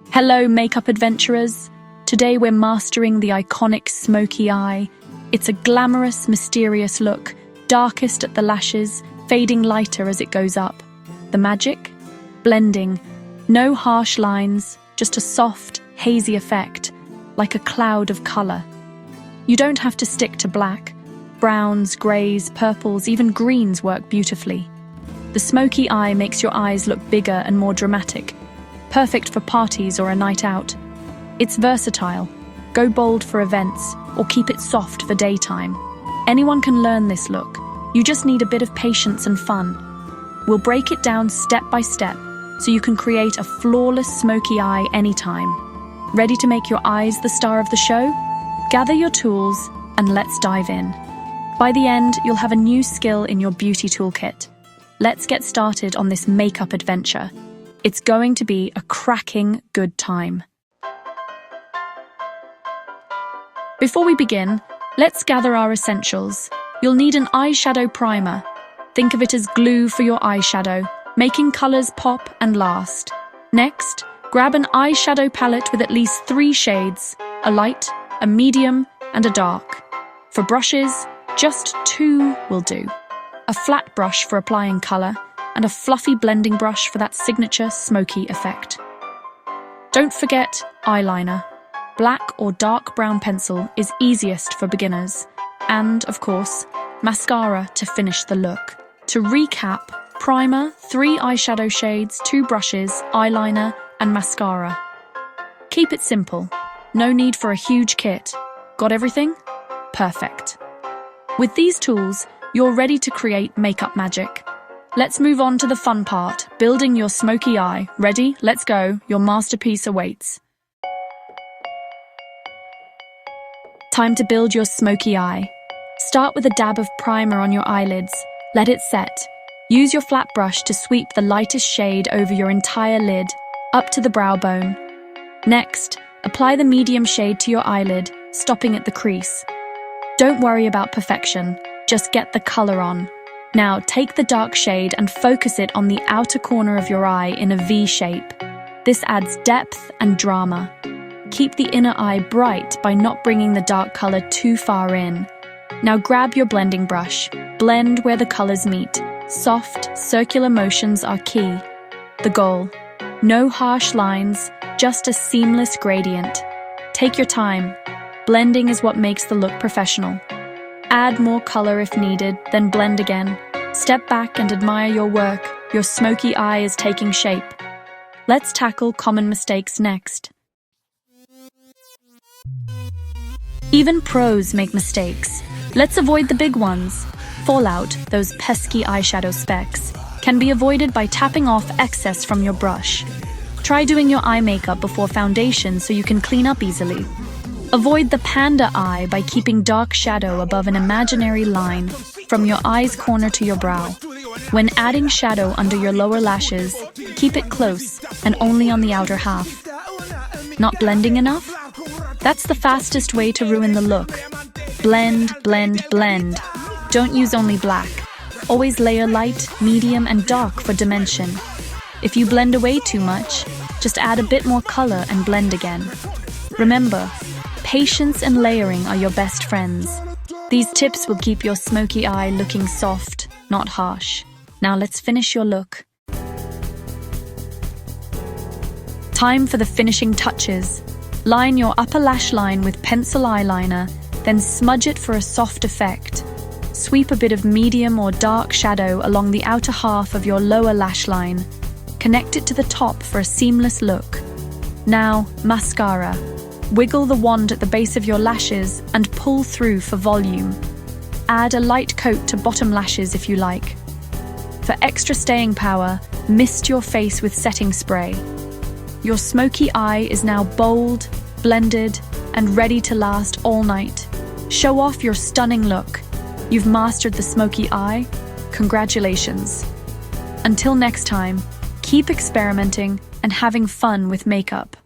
Hello, makeup adventurers. Today we're mastering the iconic smoky eye. It's a glamorous, mysterious look, darkest at the lashes, fading lighter as it goes up. The magic? Blending. No harsh lines, just a soft, hazy effect, like a cloud of color. You don't have to stick to black. Browns, grays, purples, even greens work beautifully. The smoky eye makes your eyes look bigger and more dramatic, perfect for parties or a night out. It's versatile. Go bold for events, or keep it soft for daytime. Anyone can learn this look. You just need a bit of patience and fun. We'll break it down step by step, so you can create a flawless smoky eye anytime. Ready to make your eyes the star of the show? Gather your tools, and let's dive in. By the end, you'll have a new skill in your beauty toolkit. Let's get started on this makeup adventure. It's going to be a cracking good time. Before we begin, let's gather our essentials. You'll need an eyeshadow primer. Think of it as glue for your eyeshadow, making colors pop and last. Next, grab an eyeshadow palette with at least 3 shades, a light, a medium, and a dark. For brushes, just 2 will do. A flat brush for applying color, and a fluffy blending brush for that signature smoky effect. Don't forget eyeliner. Black or dark brown pencil is easiest for beginners. And, of course, mascara to finish the look. To recap, primer, 3 eyeshadow shades, 2 brushes, eyeliner, and mascara. Keep it simple. No need for a huge kit. Got everything? Perfect. With these tools, you're ready to create makeup magic. Let's move on to the fun part, building your smoky eye. Ready? Let's go. Your masterpiece awaits. Time to build your smoky eye. Start with a dab of primer on your eyelids. Let it set. Use your flat brush to sweep the lightest shade over your entire lid, up to the brow bone. Next, apply the medium shade to your eyelid, stopping at the crease. Don't worry about perfection, just get the color on. Now take the dark shade and focus it on the outer corner of your eye in a V shape. This adds depth and drama. Keep the inner eye bright by not bringing the dark color too far in. Now grab your blending brush. Blend where the colors meet. Soft, circular motions are key. The goal: no harsh lines, just a seamless gradient. Take your time. Blending is what makes the look professional. Add more color if needed, then blend again. Step back and admire your work. Your smoky eye is taking shape. Let's tackle common mistakes next. Even pros make mistakes. Let's avoid the big ones. Fallout, those pesky eyeshadow specks, can be avoided by tapping off excess from your brush. Try doing your eye makeup before foundation so you can clean up easily. Avoid the panda eye by keeping dark shadow above an imaginary line from your eye's corner to your brow. When adding shadow under your lower lashes, keep it close and only on the outer half. Not blending enough? That's the fastest way to ruin the look. Blend, blend, blend. Don't use only black. Always layer light, medium, and dark for dimension. If you blend away too much, just add a bit more color and blend again. Remember, patience and layering are your best friends. These tips will keep your smoky eye looking soft, not harsh. Now let's finish your look. Time for the finishing touches. Line your upper lash line with pencil eyeliner, then smudge it for a soft effect. Sweep a bit of medium or dark shadow along the outer half of your lower lash line. Connect it to the top for a seamless look. Now, mascara. Wiggle the wand at the base of your lashes and pull through for volume. Add a light coat to bottom lashes if you like. For extra staying power, mist your face with setting spray. Your smoky eye is now bold, blended, and ready to last all night. Show off your stunning look. You've mastered the smoky eye. Congratulations. Until next time, keep experimenting and having fun with makeup.